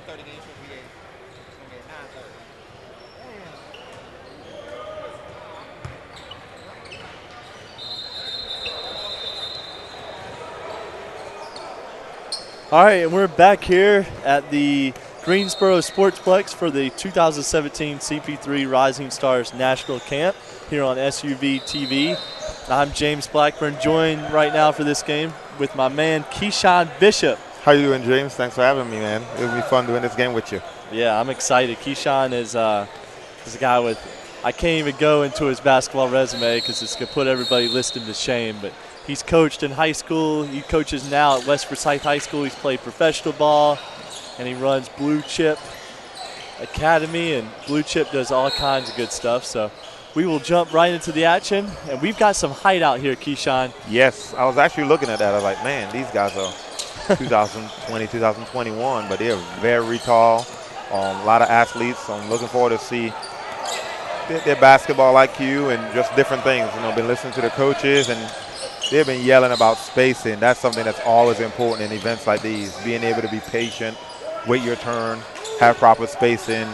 All right, and we're back here at the Greensboro Sportsplex for the 2017 CP3 Rising Stars National Camp here on SUV TV. I'm James Blackburn, joined right now for this game with my man Keyshawn Bishop. How you doing, James? Thanks for having me, man. It'll be fun doing this game with you. Yeah, I'm excited. Keyshawn is a guy with – I can't even go into his basketball resume because it's going to put everybody listening to shame, but he's coached in high school. He coaches now at West Forsyth High School. He's played professional ball, and he runs Blue Chip Academy, and Blue Chip does all kinds of good stuff. So we will jump right into the action, and we've got some height out here, Keyshawn. Yes, I was actually looking at that. I was like, man, these guys are 2020, 2021, but they're very tall. A lot of athletes. So I'm looking forward to see their basketball IQ and just different things. You know, been listening to the coaches, and they've been yelling about spacing. That's something that's always important in events like these, being able to be patient, wait your turn, have proper spacing,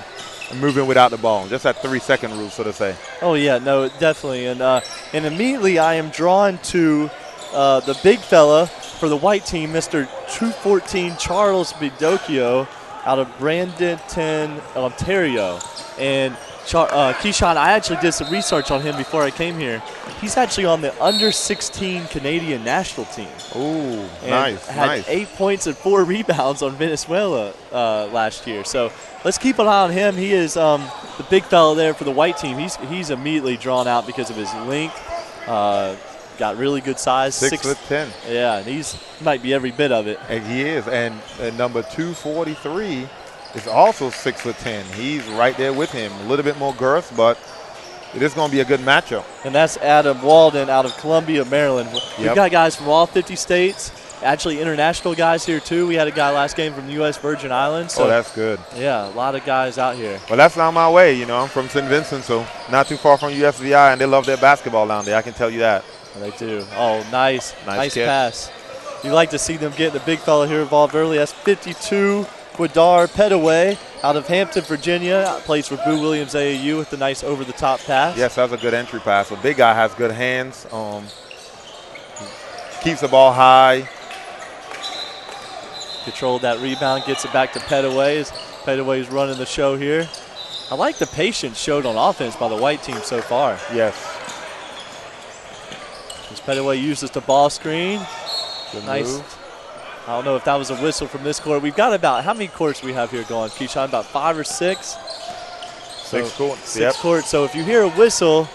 and moving without the ball. Just that 3-second rule, so to say. Oh, yeah, no, definitely. And immediately I am drawn to the big fella for the white team, Mr. 214 Charles Bidocchio out of Bradenton, Ontario. And Keyshawn, I actually did some research on him before I came here. He's actually on the under-16 Canadian national team. Ooh, nice. Had 8 points and 4 rebounds on Venezuela last year. So let's keep an eye on him. He is the big fella there for the white team. He's immediately drawn out because of his length. Got really good size. 6'10". Yeah, and he might be every bit of it. And he is. And number 243 is also 6'10". He's right there with him. A little bit more girth, but it is going to be a good matchup. And that's Adam Walden out of Columbia, Maryland. We've Yep. got guys from all 50 states, actually international guys here too. We had a guy last game from the U.S. Virgin Islands. So, oh, that's good. Yeah, a lot of guys out here. Well, that's on my way. You know, I'm from St. Vincent, so not too far from USVI, and they love their basketball down there. I can tell you that. They do. Oh, nice pass. You like to see them get the big fella here involved early. That's 52, Guadar Petaway out of Hampton, Virginia. Plays for Boo Williams AAU with the nice over-the-top pass. Yes, that's a good entry pass. A big guy has good hands. Keeps the ball high. Controlled that rebound, gets it back to Petaway. Petaway's running the show here. I like the patience showed on offense by the white team so far. Yes. As Petaway uses the ball screen. Good nice. move. I don't know if that was a whistle from this court. We've got about, how many courts we have here going, Keyshawn? About 5 or 6? Six courts. Six courts. So if you hear a whistle,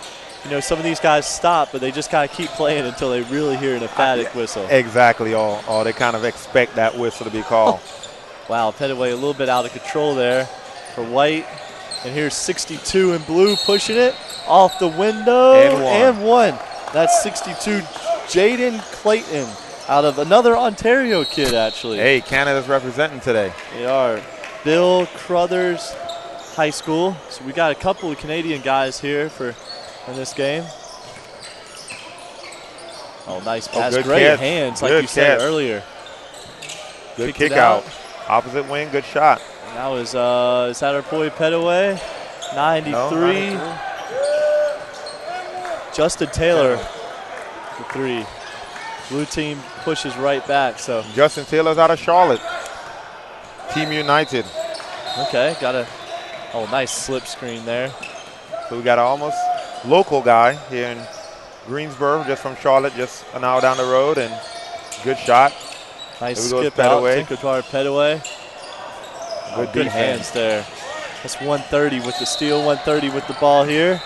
you know, some of these guys stop, but they just kind of keep playing until they really hear an emphatic whistle. Exactly. Or they kind of expect that whistle to be called. Wow, Petaway a little bit out of control there for white. And here's 62 in blue pushing it off the window. And one. That's 62, Jaden Clayton out of another Ontario kid, actually. Hey, Canada's representing today. They are. Bill Crothers High School. So we got a couple of Canadian guys here in this game. Oh, nice pass. Great catch. hands, like Good you said catch. earlier. Good kick out. Opposite wing, good shot. And that was, is that our boy Petaway? 93. No, 93. Justin Taylor, the 3. Blue team pushes right back. So Justin Taylor's out of Charlotte. Team United. Okay, got a nice slip screen there. So we got an almost local guy here in Greensboro, just from Charlotte, just an hour down the road, and good shot. Nice skip out to Guadar Petaway. Good hands there. That's 130 with the steal, 130 with the ball here.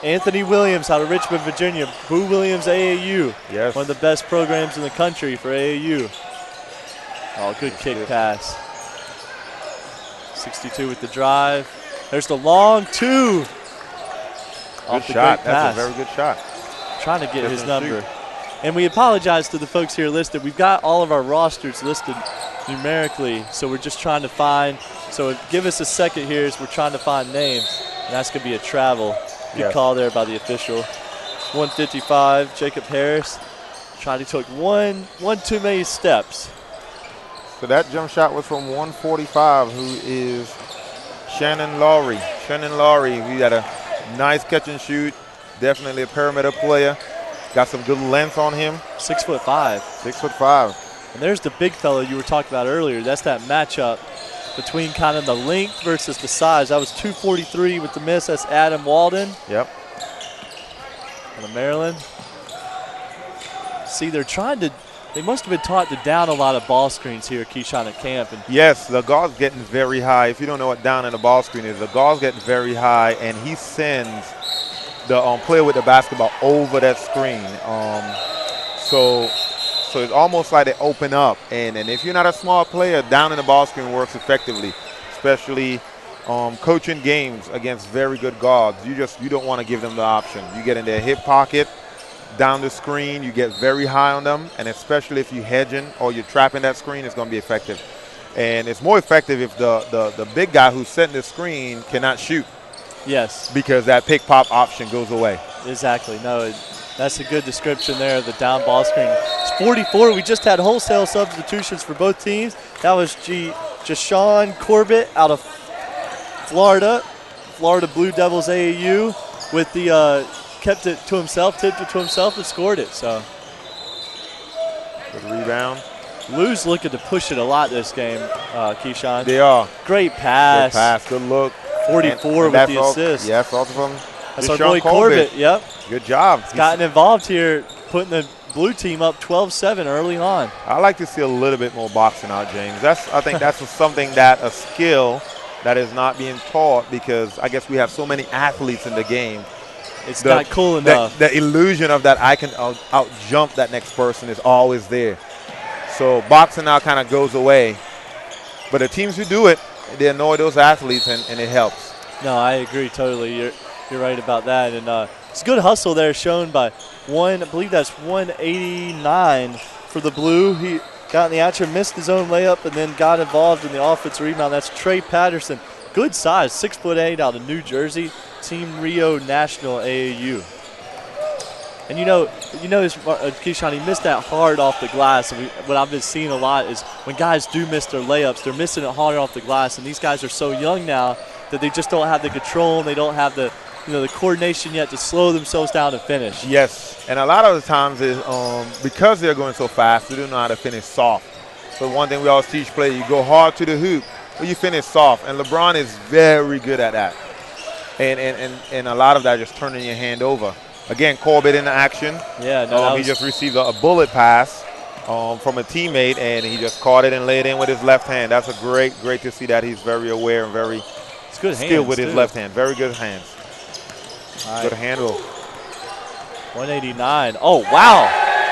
Anthony Williams out of Richmond, Virginia. Boo Williams AAU. Yes. One of the best programs in the country for AAU. Oh, good kick pass. 62 with the drive. There's the long 2. Good shot. That's a very good shot. Trying to get his number. And we apologize to the folks here listed. We've got all of our rosters listed numerically, so we're just trying to find. So give us a second here as we're trying to find names. And that's going to be a travel. Good call there by the official. 155, Jacob Harris. Tried to take one too many steps. So that jump shot was from 145, who is Shannon Lowry. Shannon Lowry, he had a nice catch and shoot. Definitely a perimeter player. Got some good length on him. 6'5". 6'5". And there's the big fella you were talking about earlier. That's that matchup between kind of the length versus the size. That was 243 with the miss. That's Adam Walden. Yep. On the Maryland. See, they're trying to, they must have been taught to down a lot of ball screens here, Keyshawn, at camp. And yes, the guard's getting very high. If you don't know what down in the ball screen is, the guard's getting very high, and he sends the player with the basketball over that screen. So it's almost like they open up. And if you're not a smart player, down in the ball screen works effectively, especially coaching games against very good guards. You don't want to give them the option. You get in their hip pocket, down the screen, you get very high on them, and especially if you're hedging or you're trapping that screen, it's going to be effective. And it's more effective if the big guy who's setting the screen cannot shoot. yes, Because that pick pop option goes away. exactly. No, that's a good description there of the down ball screen. It's 44. We just had wholesale substitutions for both teams. That was Jashawn Corbett out of Florida Blue Devils AAU with the kept it to himself, tipped it to himself, and scored it. So Good rebound. Lou's looking to push it a lot this game, Keyshawn. They are. Great pass. Good pass, good look. 44 with the assist. Yes, also from That's our Deshaun boy Corbett. Yep. Good job. He's gotten involved here, putting the blue team up 12-7 early on. I like to see a little bit more boxing out, James. I think that's something that a skill that is not being taught, because I guess we have so many athletes in the game. It's not cool enough. The illusion of that I can out jump that next person is always there. So boxing now kind of goes away. But the teams who do it, they annoy those athletes, and it helps. No, I agree totally. You're right about that. And it's good hustle there shown by I believe that's 189 for the blue. He got in the action, missed his own layup, and then got involved in the offensive rebound. That's Trey Patterson. Good size, 6'8" out of New Jersey. Team Rio National AAU. And you know, Keyshawn, he missed that hard off the glass. And what I've been seeing a lot is when guys do miss their layups, they're missing it hard off the glass. And these guys are so young now that they just don't have the control, and they don't have the the coordination yet to slow themselves down and finish. Yes, and a lot of the times is because they're going so fast, they don't know how to finish soft. So one thing we always teach players, you go hard to the hoop, but you finish soft. And LeBron is very good at that. And a lot of that just turning your hand over. Again, Corbett in the action. Yeah, no, he just received a bullet pass from a teammate, and he just caught it and laid it in with his left hand. That's a great to see that he's very aware and very skilled with his left hand. Very good hands. Right. Good handle. 189. Oh, wow.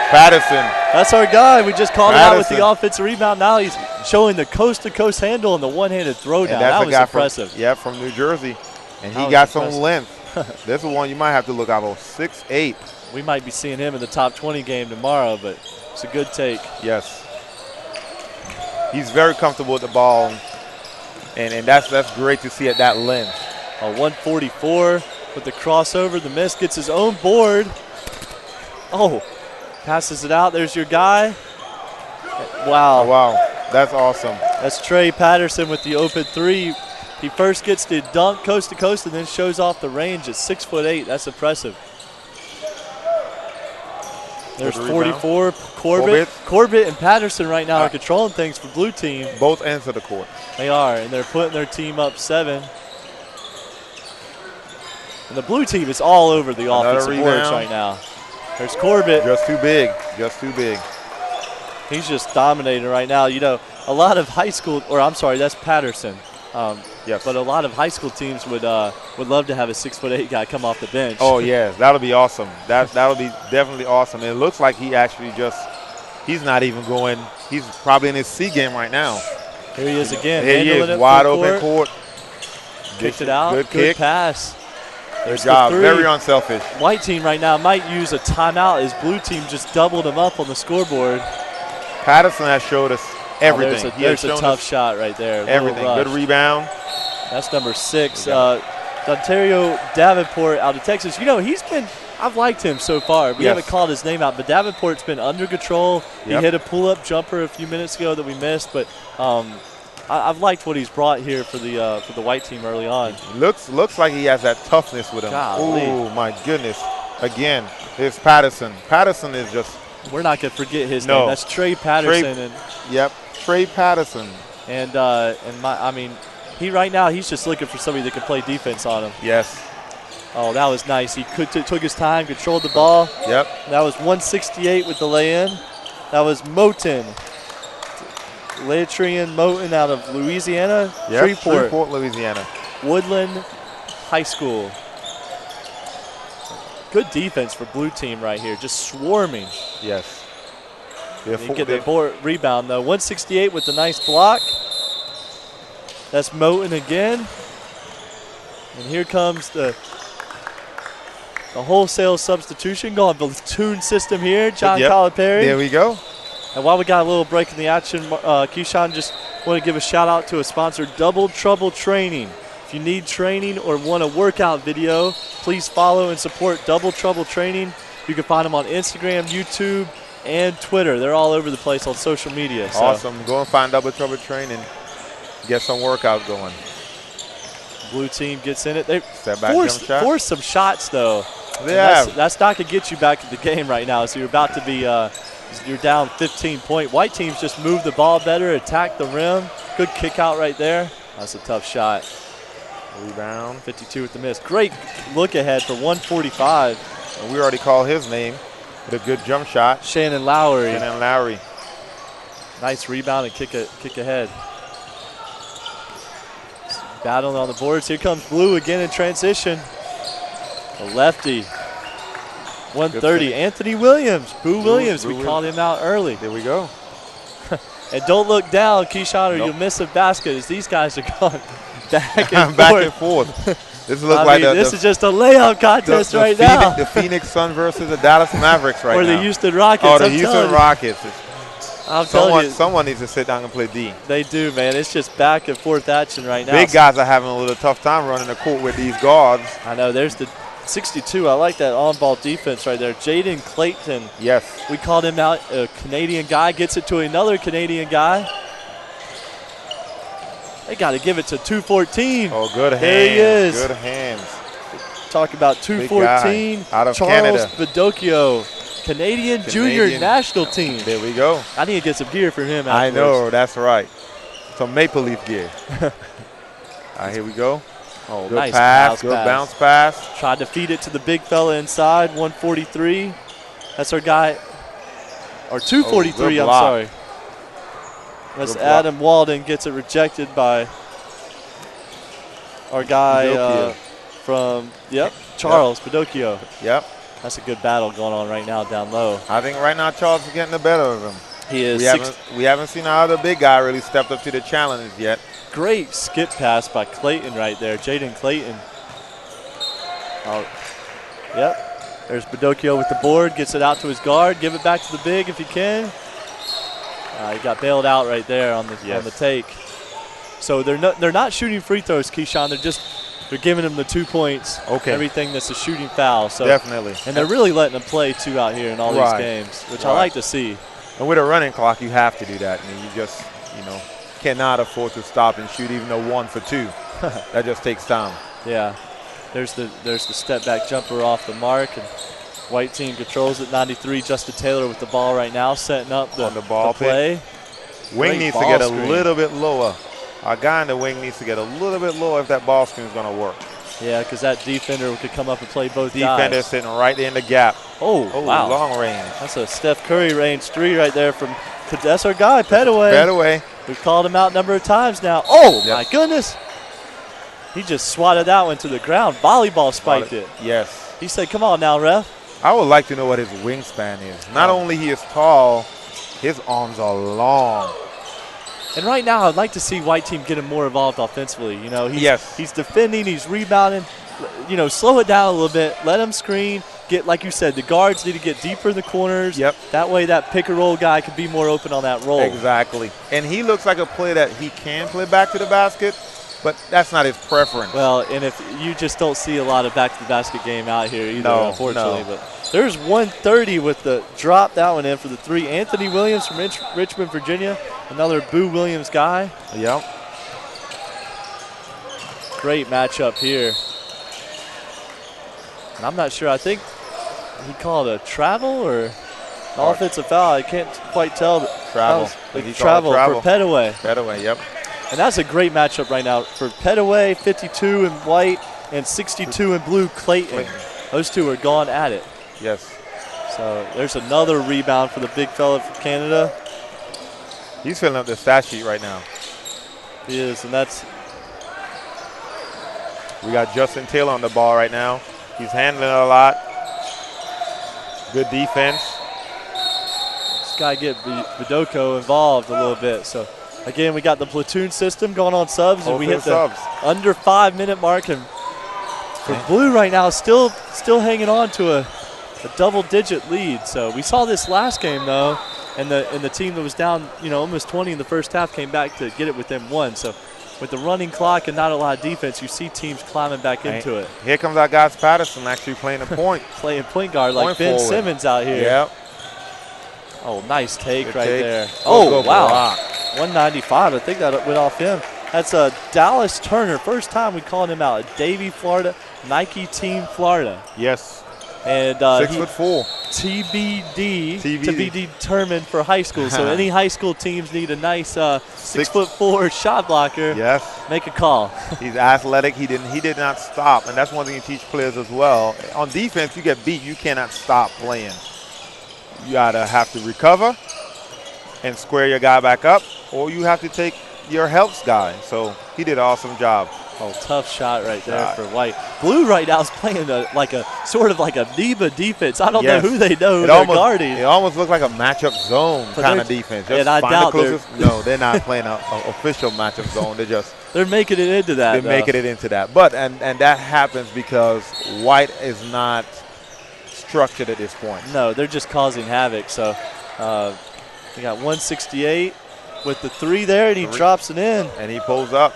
Patterson. That's our guy. We just called him out with the offensive rebound. Now he's showing the coast-to-coast handle and the one-handed throwdown. That was impressive. From New Jersey. And he got some length. This is one you might have to look out for. 6'8". We might be seeing him in the top 20 game tomorrow, but it's a good take. Yes. He's very comfortable with the ball, and that's great to see at that length. 144 with the crossover. The miss, gets his own board. Oh, passes it out. There's your guy. Wow. Oh, wow. That's awesome. That's Trey Patterson with the open three. He first gets to dunk coast to coast and then shows off the range at 6'8". That's impressive. There's 44, Corbett and Patterson right now are controlling things for blue team. Both ends of the court. They are, and they're putting their team up 7. And the blue team is all over the offensive boards right now. There's Corbett. Just too big. Just too big. He's just dominating right now. You know, a lot of high school, or I'm sorry, that's Patterson. Yes. But a lot of high school teams would love to have a 6'8" guy come off the bench. Oh yeah, that'll be awesome. That'll be definitely awesome. And it looks like he actually he's not even going. He's probably in his C game right now. Here he is again. Here he is, wide open court. Kicked it out. Good kick. Pass. There's the job. Very unselfish. White team right now might use a timeout as blue team just doubled him up on the scoreboard. Patterson has showed us everything. There's a tough shot right there. Everything. Good rebound. That's number 6. Ontario Davenport out of Texas. You know, he's I've liked him so far. We haven't called his name out, but Davenport's been under control. He hit a pull-up jumper a few minutes ago that we missed, but I've liked what he's brought here for the white team early on. Looks like he has that toughness with him. Oh my goodness! Again, here's Patterson. Patterson is just. We're not gonna forget his name. That's Trey Patterson. Trey Patterson. He right now he's just looking for somebody that can play defense on him. Yes. Oh, that was nice. He took his time, controlled the ball. Yep. That was 168 with the lay-in. That was Moten. Latrian Moten out of Louisiana. Yep, Shreveport, Louisiana. Woodland High School. Good defense for blue team right here, just swarming. Yes. They get the rebound, though. 168 with the nice block. That's Moten again. And here comes the wholesale substitution going platoon system here. John Calipari. There we go. And while we got a little break in the action, Keyshawn, just want to give a shout out to a sponsor, Double Trouble Training. If you need training or want a workout video, please follow and support Double Trouble Training. You can find them on Instagram, YouTube, and Twitter. They're all over the place on social media. So. Awesome. Go and find Double Trouble Training. Get some workout going. Blue team gets in it. They forced some shots, though. Yeah. That's not going to get you back in the game right now. So you're about to be you're down 15-point. White teams just move the ball better, attack the rim. Good kick out right there. That's a tough shot. Rebound. 52 with the miss. Great look ahead for 145. And we already called his name with a good jump shot. Shannon Lowry. Nice rebound and kick ahead. Battling on the boards. Here comes Blue again in transition. A lefty. 130. Anthony Williams. Boo Williams. We called him out early. There we go. And don't look down, Keyshawn, or you'll miss a basket as these guys are going back and forth. This looks like this is just a layup contest right now. The Phoenix Sun versus the Dallas Mavericks right now. Or the Houston Rockets. Oh, the Houston Rockets. Someone needs to sit down and play D. They do, man. It's just back and forth action right now. Big guys are having a little tough time running the court with these guards. I know. There's the 62. I like that on-ball defense right there. Jaden Clayton. Yes. We called him out. A Canadian guy gets it to another Canadian guy. They got to give it to 214. Oh, good hands. There he is. Good hands. Talk about 214. Out of Charles Canada. Badocchio, Canadian junior national team. There we go. I need to get some gear from him afterwards. I know. That's right. Some Maple Leaf gear. All right, here we go. Oh, good nice pass. Good bounce pass. Tried to feed it to the big fella inside. 143. That's our guy. Or 243, I'm sorry. That's Adam Walden gets it rejected by our guy from, Charles Badocchio. Yep. That's a good battle going on right now down low. I think right now Charles is getting the better of him. He is. We haven't seen our other big guy really stepped up to the challenge yet. Great skip pass by Clayton right there, Jaden Clayton. Oh, yep. There's Badocchio with the board, gets it out to his guard, give it back to the big if he can. He got bailed out right there on the take. So they're not shooting free throws, Keyshawn. They're giving them the 2 points. Okay. Everything that's a shooting foul. So definitely. And they're really letting them play two out here in all these games, which I like to see. And with a running clock, you have to do that. I mean, you just cannot afford to stop and shoot even a 1 for 2. That just takes time. Yeah. There's the step back jumper off the mark, and white team controls it. 93. Justin Taylor with the ball right now, setting up the play. Wing needs to get a little bit lower. Our guy in the wing needs to get a little bit lower if that ball screen is going to work. Yeah, because that defender could come up and play both Defender guys. sitting right there in the gap. Oh, wow. Long range. That's a Steph Curry range 3 right there from – that's our guy, Petaway. Petaway. We've called him out a number of times now. Oh, my goodness. He just swatted that one to the ground. Volleyball spiked it. Yes. He said, come on now, ref. I would like to know what his wingspan is. Not only he is tall, his arms are long. And right now, I'd like to see white team get him more involved offensively. He's defending, he's rebounding. Slow it down a little bit. Let him screen. Get, like you said, the guards need to get deeper in the corners. Yep. That way that pick and roll guy can be more open on that roll. Exactly. And he looks like a player that he can play back to the basket, but that's not his preference. Well, and if you just don't see a lot of back-to-the-basket game out here either, No, unfortunately. no. But there's 130 with the drop that one in for the three. Anthony Williams from Richmond, Virginia, another Boo Williams guy. Yep. Great matchup here. And I'm not sure. I think he called a travel or an offensive foul. I can't quite tell. Travel. Travel for Petaway. Petaway, yep. And that's a great matchup right now for Petaway, 52 in white, and 62 in blue, Clayton. Those two are gone at it. Yes. So there's another rebound for the big fella from Canada. He's filling up the stat sheet right now. He is, and that's. We got Justin Taylor on the ball right now. He's handling it a lot. Good defense. This guy get Vidoko involved a little bit. So again, we got the platoon system going on subs, and we hit the under 5 minute mark. And for Blue right now, still hanging on to a double-digit lead. So we saw this last game though, and the team that was down, almost 20 in the first half came back to get it within one. So with the running clock and not a lot of defense, you see teams climbing back into it. Here comes our guy Patterson actually playing the point. Playing point guard like Ben forward. Simmons out here. Yep. Oh, nice take Good right take. there. Oh, wow. 195. I think that went off him. That's Dallas Turner. First time we called him out. Davie, Florida, Nike Team Florida. Yes. And 6'4". TBD to be determined for high school. So any high school teams need a nice 6'4" shot blocker. Yes. Make a call. He's athletic. He did not stop, and that's one thing you teach players as well. On defense, you get beat. You cannot stop playing. You gotta have to recover and square your guy back up, or you have to take your helps guy. So he did an awesome job. Oh, tough shot right there for White. Blue right now is playing like a diva defense. I don't know who they know who they're guarding. It almost looks like a matchup zone kind of defense. Just and I doubt no, they're not playing an official matchup zone. They're making it into that. They're making it into that. But and that happens because White is not structured at this point. No, they're just causing havoc. So we got 168 with the three there, and he drops it in. And he pulls up.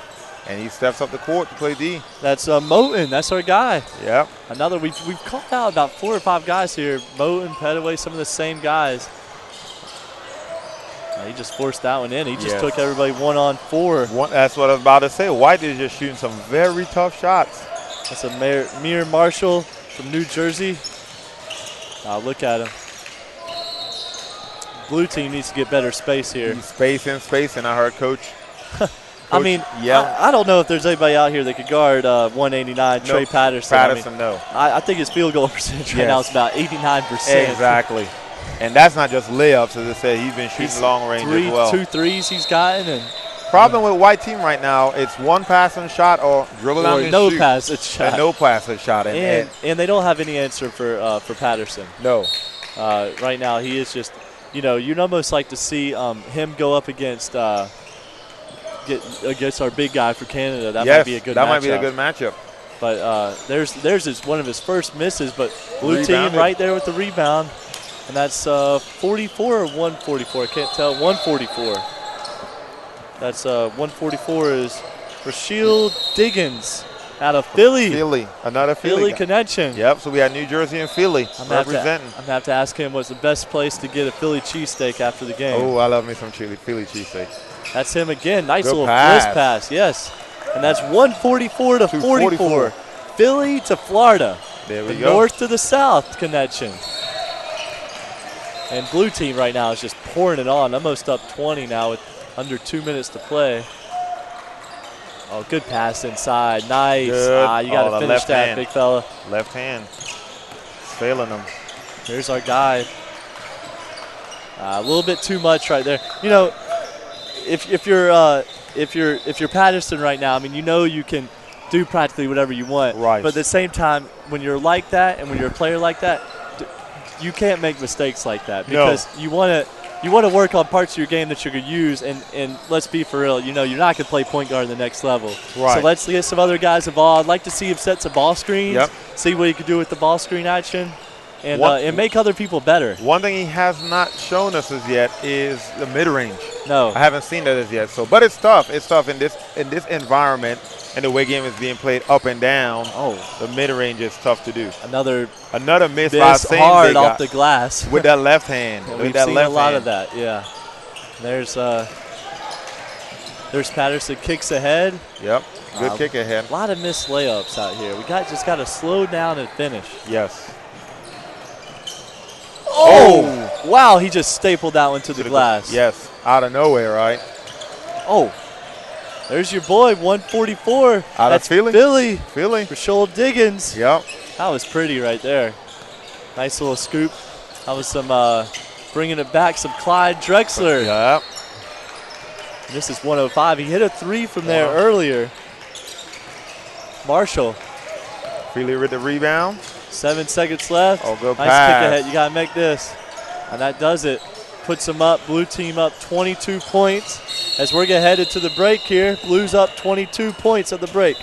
And he steps up the court to play D. That's Moten. That's our guy. Yep. Another. We've called out about 4 or 5 guys here. Moten, Petaway, some of the same guys. He just forced that one in. He just took everybody 1-on-4. That's what I was about to say. White is just shooting some very tough shots. That's a Mir Marshall from New Jersey. Look at him. Blue team needs to get better space here. He's spacing. I heard Coach. I mean, I don't know if there's anybody out here that could guard 189, Trey Patterson. No. I think his field goal percentage right now is about 89%. Exactly. And that's not just layups, as I said. He's been shooting long range as well. 2 threes he's gotten. And problem with White team right now, it's one passing shot or dribble down and no shoot. passing shot. And no passing shot. And they don't have any answer for Patterson. No. Right now he is just, you'd almost like to see him go up against against our big guy for Canada. That might be a good matchup. That might be a good matchup. But there's is one of his first misses, but Blue team right there with the rebound. And that's 44 or 144. I can't tell. 144. That's 144 is Rasheal Diggins out of Philly. Another Philly connection. Yep, so we had New Jersey and Philly representing. I'm going to have to ask him what's the best place to get a Philly cheesesteak after the game. Oh, I love me some Philly cheesesteak. That's him again. Nice little wrist pass. Yes. And that's 144 to 44. Philly to Florida. There we the go. North to the South connection. And Blue team right now is just pouring it on. Almost up 20 now with under 2 minutes to play. Oh, good pass inside. Nice. You got to finish that, big fella. Left hand. It's failing him. Here's our guy. A little bit too much right there. If you're Patterson right now, I mean, you can do practically whatever you want. Right. But at the same time, when you're like that and when you're a player like that, you can't make mistakes like that because you want to work on parts of your game that you're going to use. And let's be for real, you're not going to play point guard at the next level. Right. So let's get some other guys involved. I'd like to see him set some ball screens, see what he can do with the ball screen action. And make other people better. One thing he has not shown us as yet is the mid-range. No. I haven't seen that as yet. So, but it's tough. It's tough in this environment, and the way game is being played up and down. Oh, the mid range is tough to do. another miss by hard off the glass with that left hand. Yeah, with we've that seen left a lot hand. of that. Yeah. There's Patterson kicks ahead. Yep. Good kick ahead. A lot of missed layups out here. We just got to slow down and finish. Yes. Oh! Wow, he just stapled that one to the glass. Yes, out of nowhere, right? Oh, there's your boy, 144. That's Philly. Philly. Rashol Diggins. Yep. That was pretty right there. Nice little scoop. That was some bringing it back, some Clyde Drexler. Yep. And this is 105. He hit a 3 from there earlier. Marshall. Philly with the rebound. 7 seconds left. Oh, good nice pass. kick ahead. You got to make this. And that does it. Puts them up. Blue team up 22 points. As we're getting headed to the break here, Blues up 22 points at the break.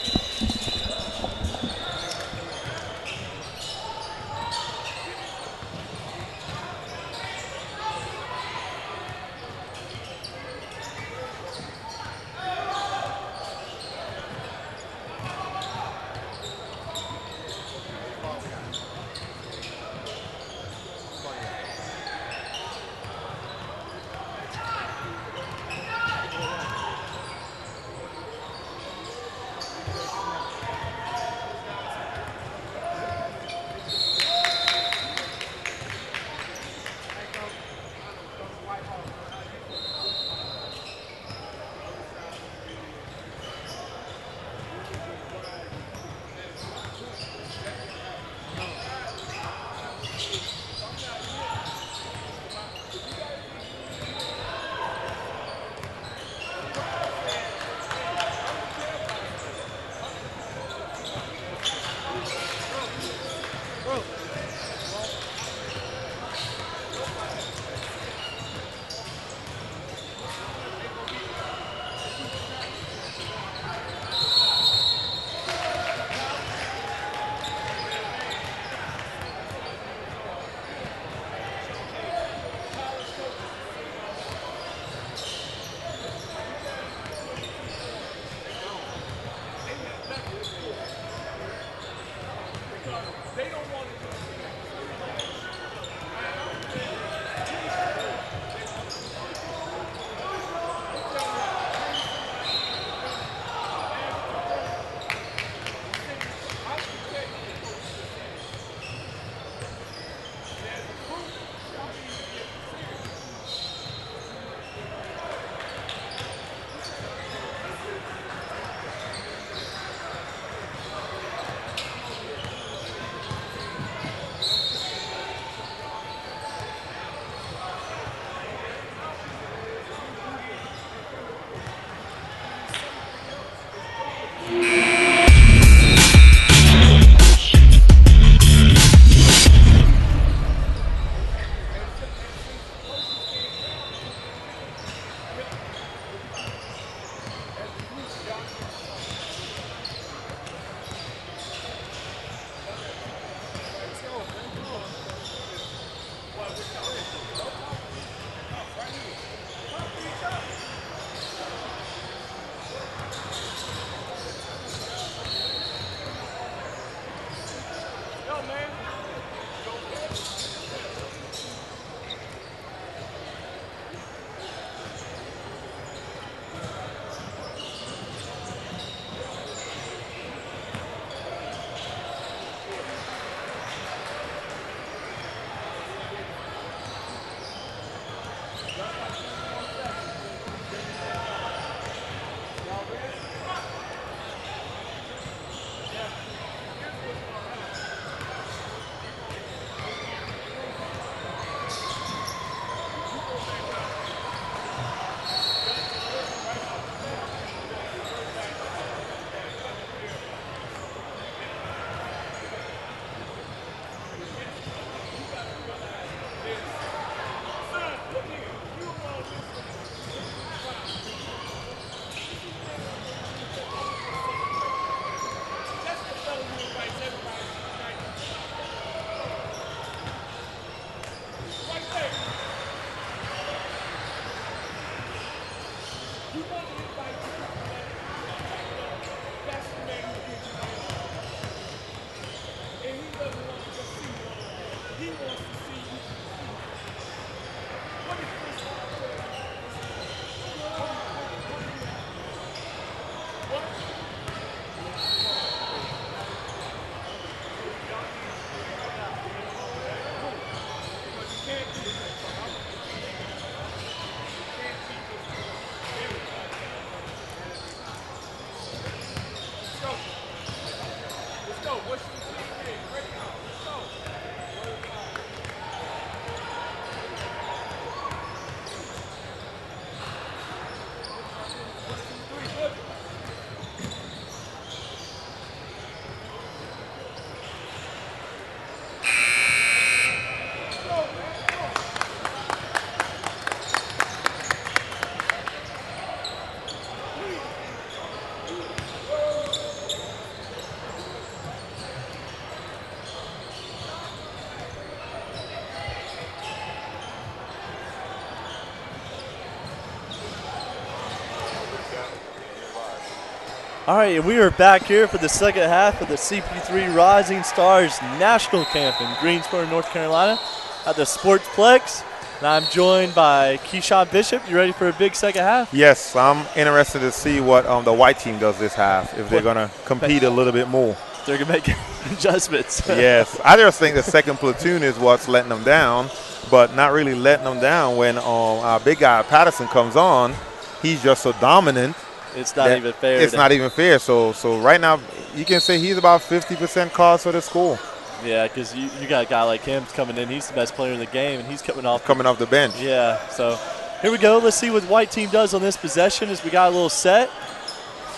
All right, and we are back here for the second half of the CP3 Rising Stars National Camp in Greensboro, North Carolina at the Sportsplex. And I'm joined by Keyshawn Bishop. You ready for a big second half? Yes, I'm interested to see what the white team does this half, if they're going to compete a little bit more. They're going to make adjustments. Yes, I just think the second platoon is what's letting them down, but not really letting them down when our big guy Patterson comes on. He's just so dominant. It's not even fair. It's not even fair. So right now, you can say he's about 50% cause for the score. Yeah, because you got a guy like him coming in. He's the best player in the game, and he's coming off the bench. Yeah, so here we go. Let's see what the white team does on this possession as we got a little set.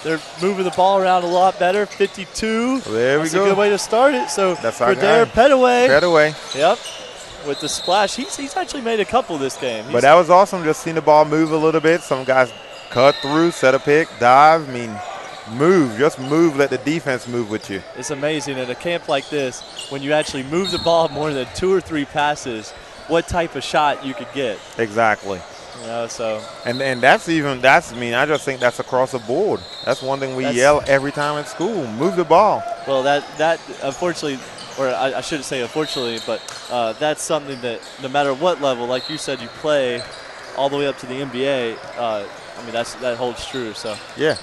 They're moving the ball around a lot better. 52. There we go. That's a good way to start it. So that's for there, Petaway. Yep. With the splash. He's actually made a couple this game. But that was awesome, just seeing the ball move a little bit. Some guys cut through, set a pick, dive. I mean, move. Just move. Let the defense move with you. It's amazing at a camp like this, when you actually move the ball more than 2 or 3 passes, what type of shot you could get. Exactly. You know, so. And I just think that's across the board. That's one thing we yell every time at school. Move the ball. Well, that unfortunately, or I shouldn't say unfortunately, but that's something that no matter what level, like you said, you play all the way up to the NBA, I mean, that holds true. So yeah,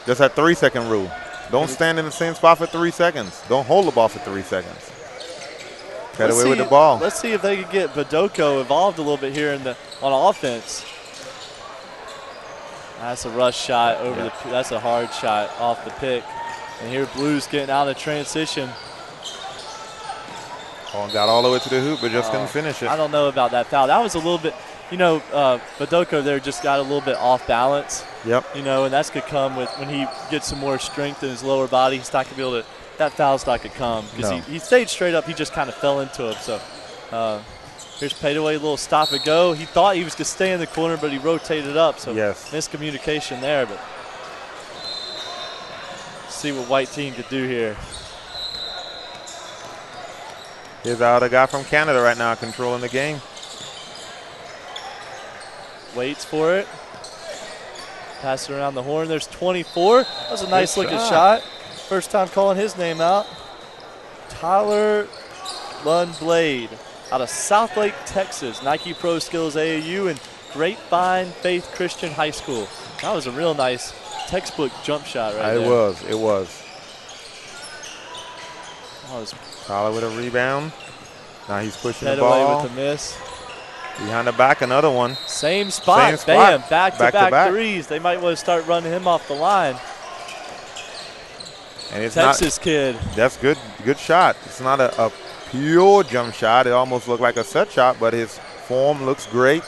just that 3-second rule. Don't stand in the same spot for 3 seconds. Don't hold the ball for 3 seconds. Cut away with the ball. Let's see if they can get Badoko involved a little bit here on offense. That's a rush shot over that's a hard shot off the pick. And here Blues getting out of transition. Oh, got all the way to the hoop, but just couldn't finish it. I don't know about that foul. That was a little bit. You know, Badoko there just got a little bit off balance. Yep. You know, and that's going to come with when he gets some more strength in his lower body. He's not going to be able to – that foul's not going to come because he stayed straight up. He just kind of fell into him. So here's Petaway, a little stop and go. He thought he was going to stay in the corner, but he rotated up. So miscommunication there. But see what white team could do here. Here's our other guy from Canada right now controlling the game. Waits for it. Pass it around the horn. There's 24. That was a nice looking shot. First time calling his name out. Tyler Lundblade out of Southlake, Texas. Nike Pro Skills AAU and Grapevine Faith Christian High School. That was a real nice textbook jump shot right there. It was. Tyler with a rebound. Now he's pushing the ball. With the miss. Behind the back, another one. Same spot. Bam. Back-to-back threes. They might want to start running him off the line. And it's Texas kid. That's good. Good shot. It's not a pure jump shot. It almost looked like a set shot, but his form looks great.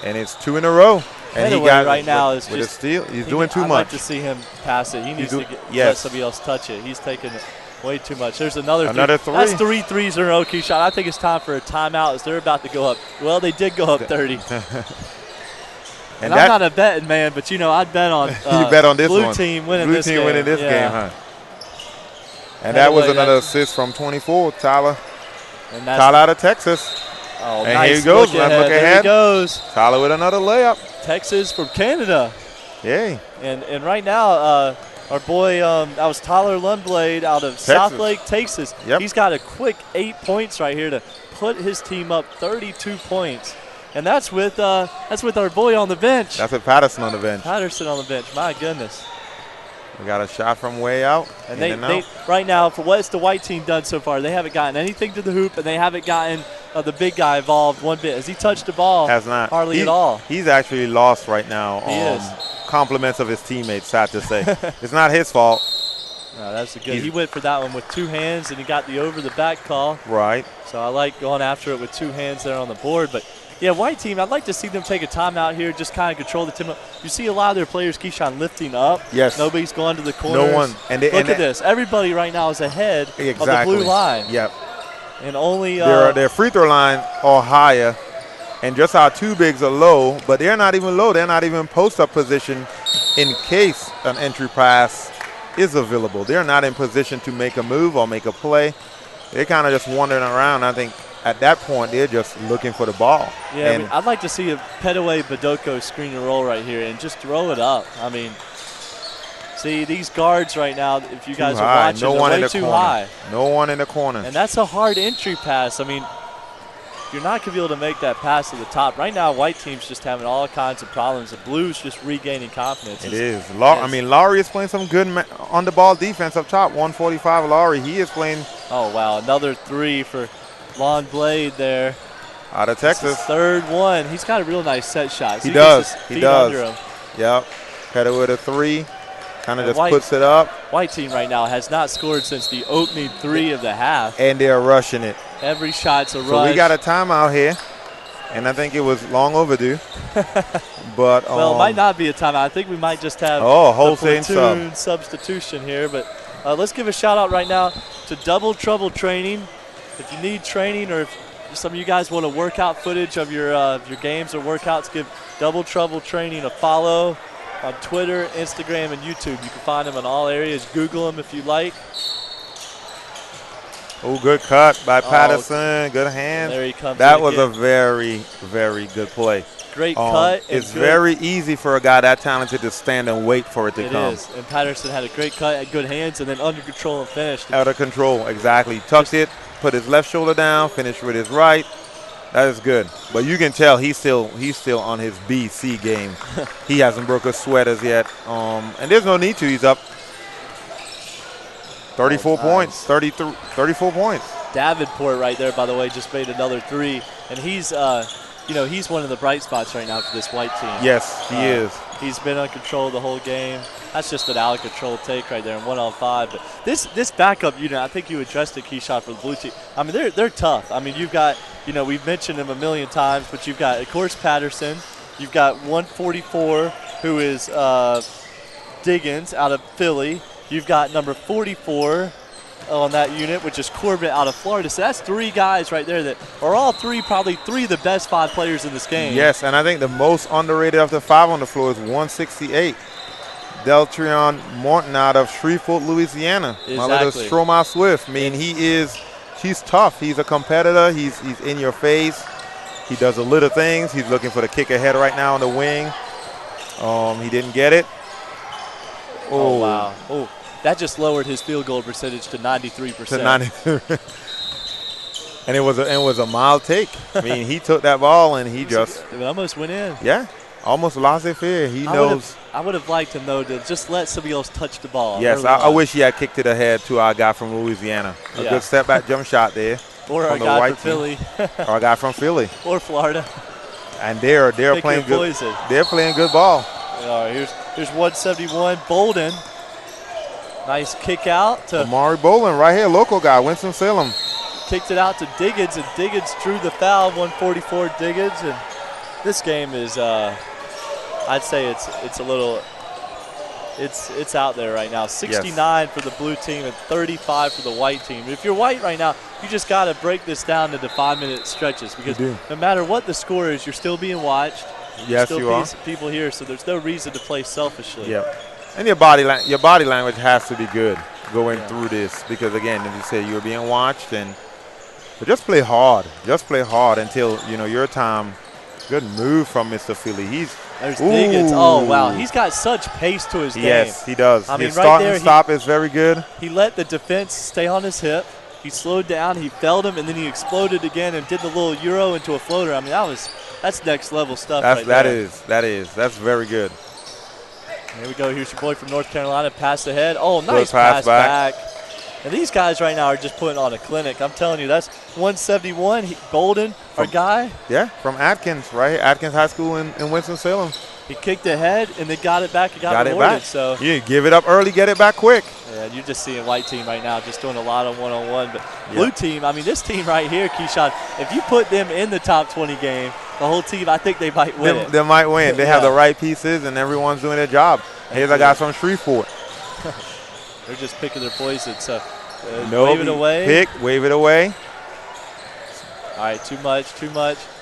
And it's 2 in a row. And he got right now is with just a steal. He's doing too much. I'd like to see him pass it. He needs to let somebody else touch it. He's taking it way too much. There's another three. That's 3 threes in a row, Keyshawn. I think it's time for a timeout as they're about to go up. Well, they did go up 30. and I'm not a betting man, but, you know, I'd bet on you bet on this blue team winning this game. Blue team winning this game, huh? And that was another assist from 24, Tyler. And Tyler out of Texas. Oh, and nice. here he goes. Let's look ahead. There he goes. Tyler with another layup. Texas from Canada. Yay. And right now, our boy, that was Tyler Lundblade out of Southlake, Texas. Yep. He's got a quick 8 points right here to put his team up 32 points. And that's with our boy on the bench. That's with Patterson on the bench. Patterson on the bench. My goodness. We got a shot from way out. And they right now, for what's the white team done so far, they haven't gotten anything to the hoop, and they haven't gotten the big guy involved one bit. Has he touched the ball? Has not. Hardly at all. He's actually lost right now. He is. Compliments of his teammates, sad to say. It's not his fault. No, that's good. He went for that one with 2 hands, and he got the over-the-back call. Right. So I like going after it with 2 hands there on the board. But, yeah, white team, I'd like to see them take a timeout here, just kind of control the tempo. You see a lot of their players, Keyshawn, lifting up. Yes. Nobody's going to the corners. No one. Look at this. Everybody right now is ahead of the blue line. Yep. And only their free throw line are higher, and just our 2 bigs are low, but they're not even low. They're not even in post-up position in case an entry pass is available. They're not in position to make a move or make a play. They're kind of just wandering around. I think at that point they're just looking for the ball. Yeah, I mean, I'd like to see a Petaway Badoko screen and roll right here and just throw it up. I mean, See, these guards right now, if you guys Too are high. watching, No they're one in way the too corner. high. No one in the corner. And that's a hard entry pass. I mean, you're not going to be able to make that pass to the top. Right now, white team's just having all kinds of problems. The blues just regaining confidence. It is. I mean, Lowry is playing some good on-the-ball defense up top. 145 Lowry. He is playing. Oh, wow. Another three for Lon Blade there. Out of Texas. Third one. He's got a real nice set shot. So he does. Gets his He feet does. under him. Yep. Headed with a three. Kind of just white, puts it up. White team right now has not scored since the opening three of the half. And they're rushing it. Every shot's a rush. So we got a timeout here. And I think it was long overdue. But well, it might not be a timeout. I think we might just have wholesale a platoon substitution here. But let's give a shout-out right now to Double Trouble Training. If you need training or if some of you guys want to workout footage of your games or workouts, give Double Trouble Training a follow on Twitter, Instagram, and YouTube. You can find them in all areas. Google them if you like. Oh, good cut by Patterson. Good hand. There he comes. That was a very, very good play. Great cut. It's very easy for a guy that talented to stand and wait for it to come. It is. And Patterson had a great cut, had good hands, and then under control and finished. Out of control, exactly. Tucked it, put his left shoulder down, finished with his right. That is good. But you can tell he's still on his BC game. He hasn't broke a sweat as yet. And there's no need to. He's up 34 points, 34 points. Davenport right there, by the way, just made another three. And he's, he's one of the bright spots right now for this white team. Yes, he is. He's been uncontrolled the whole game. That's just an out-of-control take right there in 1-on-5. But this backup unit, I think you addressed it, Keyshawn, for the blue team. I mean, they're tough. I mean, you've got, we've mentioned him a million times, but you've got, of course, Patterson. You've got 144, who is Diggins out of Philly. You've got number 44 on that unit, which is Corbett out of Florida. So that's three guys right there that are all probably three of the best 5 players in this game. Yes, and I think the most underrated of the 5 on the floor is 168. Deltrion Morton out of Shreveport, Louisiana. Exactly. My little Stroma Swift. I mean, he's tough. He's a competitor. He's in your face. He does the little things. He's looking for the kick ahead right now on the wing. He didn't get it. Oh, wow. Oh, that just lowered his field goal percentage to 93%. To 93. And it was a mild take. I mean, he took that ball and he just. It almost went in. Yeah. Almost laissez-faire. He knows. I would have liked him, though, to just let somebody else touch the ball. Yes, I wish he had kicked it ahead to our guy from Louisiana. A good step-back jump shot there. Or our guy from Philly. Or our guy from Philly. Or Florida. And they're playing good. Poison. They're playing good ball. All right, here's 171, Bolden. Nice kick out to Amari Bolden right here, local guy, Winston-Salem. Kicked it out to Diggins, and Diggins drew the foul, 144 Diggins. And this game is, I'd say it's a little, it's out there right now. 69 for the blue team and 35 for the white team. If you're white right now, you just got to break this down into 5-minute stretches because no matter what the score is, you're still being watched. Yes, you are. People here, so there's no reason to play selfishly. Yep. And your body language has to be good going through this because, again, as you say, you're being watched. But just play hard. Just play hard until, your time. Good move from Mr. Philly. There's Diggins. Oh, wow. He's got such pace to his game. Yes, he does. I mean, his start and stop is very good. He let the defense stay on his hip. He slowed down. He felled him, and then he exploded again and did the little Euro into a floater. I mean, that's next level stuff right there. That is. That's very good. Here we go. Here's your boy from North Carolina. Pass ahead. Oh, nice pass back. And these guys right now are just putting on a clinic. I'm telling you, that's 171. Bolden, our guy. Yeah, from Atkins, right? Atkins High School in Winston-Salem. He kicked ahead and then got it back and got rewarded. It back. So you give it up early, get it back quick. Yeah, you're just seeing white team right now just doing a lot of one-on-one. But blue team, I mean, this team right here, Keyshawn, if you put them in the top 20 game, the whole team, I think they might win. They might win. They have the right pieces, and everyone's doing their job. Here's a guy from Shreveport. They're just picking their poison. So wave it away. Wave it away. All right, too much.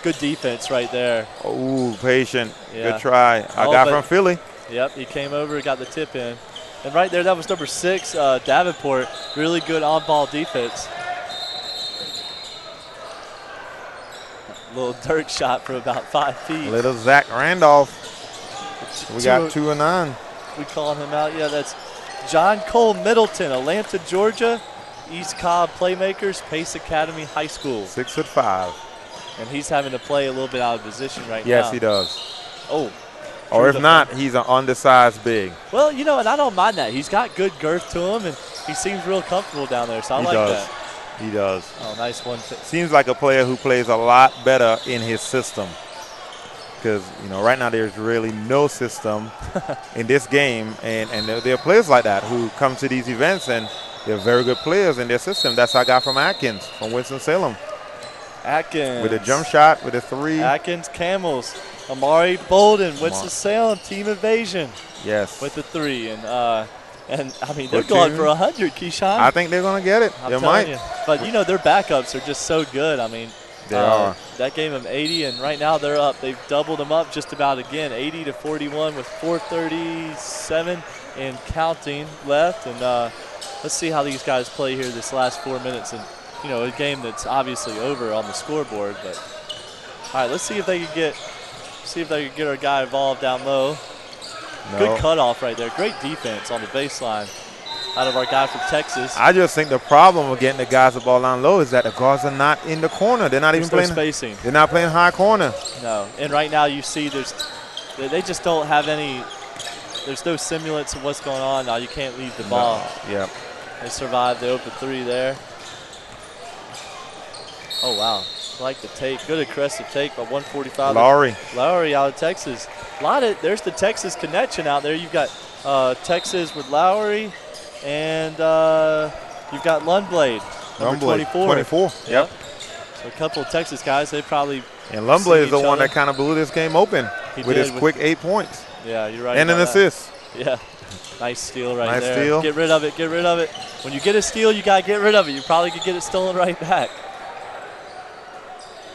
Good defense right there. Oh, patient. Yeah. Good try. A guy from Philly. Yep, he came over, got the tip in. And right there, that was number 6, Davenport. Really good on-ball defense. Little Dirk shot from about 5 feet. Little Zach Randolph. We got 2 and 9. We calling him out. Yeah, that's John Cole Middleton, Atlanta, Georgia, East Cobb Playmakers, Pace Academy High School. 6'5". And he's having to play a little bit out of position right now. Yes, he does. Oh. Or if not, he's an undersized big. Well, you know, and I don't mind that. He's got good girth to him, and he seems real comfortable down there, so I like that. He does. Oh, nice one. Seems like a player who plays a lot better in his system. Because, you know, right now there's really no system in this game. And there are players like that who come to these events, and they're very good players in their system. That's our guy from Atkins, from Winston-Salem. Atkins. With a jump shot, with a 3. Atkins Camels. Amari Bolden, Winston-Salem, Team Evasion. Yes. With the 3. And I mean, they're going for 100, Keyshawn. I think they're going to get it. They might. You. But, you know, their backups are just so good. I mean, they are. That gave them 80, and right now they're up. They've doubled them up just about again, 80-41 with 4:37 and counting left. And let's see how these guys play here this last 4 minutes. And, you know, a game that's obviously over on the scoreboard. But, all right, let's see if they can get our guy involved down low. No. Good cutoff right there. Great defense on the baseline out of our guy from Texas. I just think the problem with getting the guys the ball down low is that the guards are not in the corner. They're not even playing spacing. They're not playing high corner. No, and right now you see they just don't have any. There's no simulants of what's going on. Now you can't leave the ball. No. Yep. They survived the open 3 there. Oh wow. I like the take. Good aggressive take by 145. Lowry out of Texas. There's the Texas connection out there. You've got Texas with Lowry, and you've got Lundblade, number 24. 24. Yep. So a couple of Texas guys. They probably. And Lundblade is the one that kind of blew this game open with his quick 8 points. Yeah, you're right. And an assist. Yeah. Nice steal right there. Nice steal. Get rid of it. Get rid of it. When you get a steal, you got to get rid of it. You probably could get it stolen right back.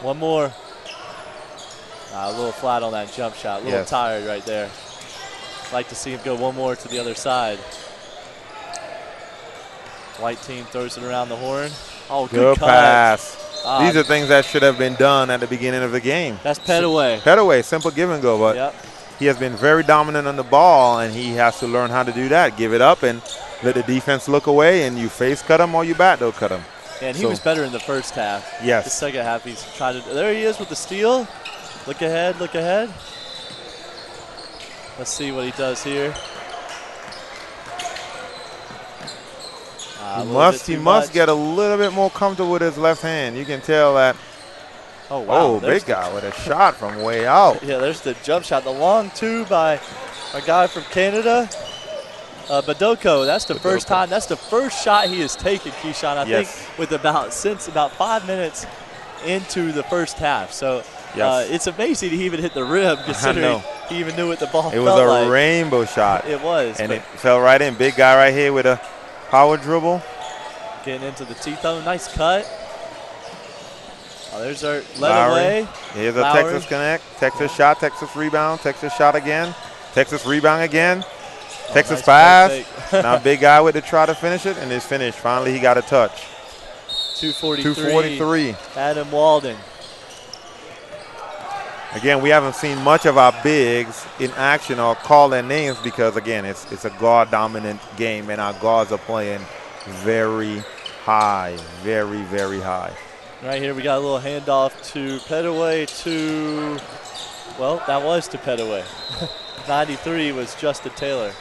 One more. A little flat on that jump shot. A little tired right there. Like to see him go one more to the other side. White team throws it around the horn. Oh, good pass. These are things that should have been done at the beginning of the game. That's Petaway. Petaway, simple give and go. But he has been very dominant on the ball, and he has to learn how to do that. Give it up and let the defense look away, and you face cut him or you back they'll cut him. And he was better in the first half. Yes. The second half, he's trying to. There he is with the steal. Look ahead, look ahead. Let's see what he does here. He must get a little bit more comfortable with his left hand. You can tell that. Oh, wow. Oh, big guy with a shot from way out. Yeah, there's the jump shot. The long 2 by our guy from Canada. Badoko, that's the first time. That's the first shot he has taken, Keyshawn, I think, with since about 5 minutes into the first half. So it's amazing he even hit the rim, considering he even knew what the ball felt like. It was a rainbow shot. It was. And it fell right in. Big guy right here with a power dribble. Getting into the T-zone. Nice cut. Oh, there's our let away. Here's a Texas connect. Texas shot, Texas rebound, Texas shot again. Texas rebound again. Texas pass. Now big guy with the try to finish it, and it's finished. Finally, he got a touch. 243. Adam Walden. Again, we haven't seen much of our bigs in action or call their names because, again, it's a guard-dominant game, and our guards are playing very high, very, very high. Right here, we got a little handoff to Petaway that was to Petaway. 93 was Justin Taylor.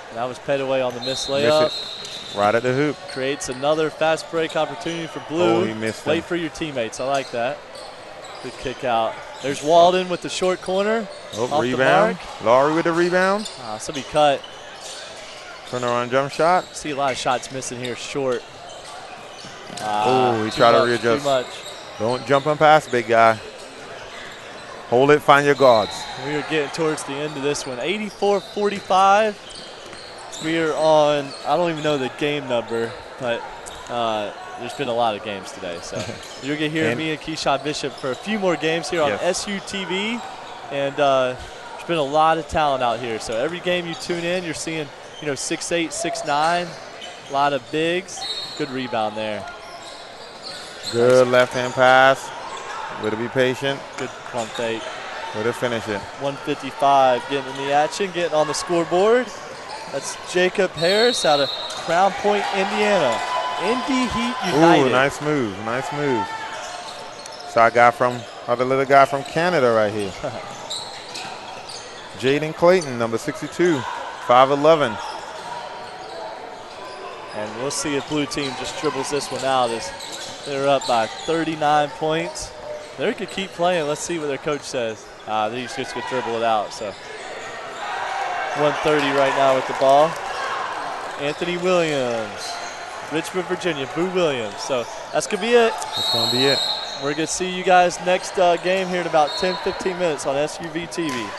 And that was Petaway on the missed layup. Right at the hoop. Creates another fast break opportunity for Blue. Oh, he missed Wait for your teammates. I like that. Good kick out. There's Walden with the short corner. Oh, rebound. Laurie with the rebound. Somebody cut. Turn around jump shot. See a lot of shots missing here short. He tried to readjust. Too much. Don't jump and pass, big guy. Hold it, find your guards. We are getting towards the end of this one. 84-45. We are on, I don't even know the game number, but there's been a lot of games today. So you're going to hear me and Keyshawn Bishop for a few more games here on SUTV. And there's been a lot of talent out here. So every game you tune in, you're seeing, 6'8", 6'9", a lot of bigs. Good rebound there. Good left-hand pass. Way to be patient. Good pump fake. Way to finish it. 155 getting in the action, getting on the scoreboard. That's Jacob Harris out of Crown Point, Indiana. Indy Heat United. Ooh, nice move, nice move. Saw a guy from, other little guy from Canada right here. Jaden Clayton, number 62, 5'11". And we'll see if blue team just dribbles this one out as they're up by 39 points. They could keep playing. Let's see what their coach says. He's just going to dribble it out. So 1:30 right now with the ball. Anthony Williams, Richmond, Virginia, Boo Williams. So that's going to be it. That's going to be it. We're going to see you guys next game here in about 10-15 minutes on SUV TV.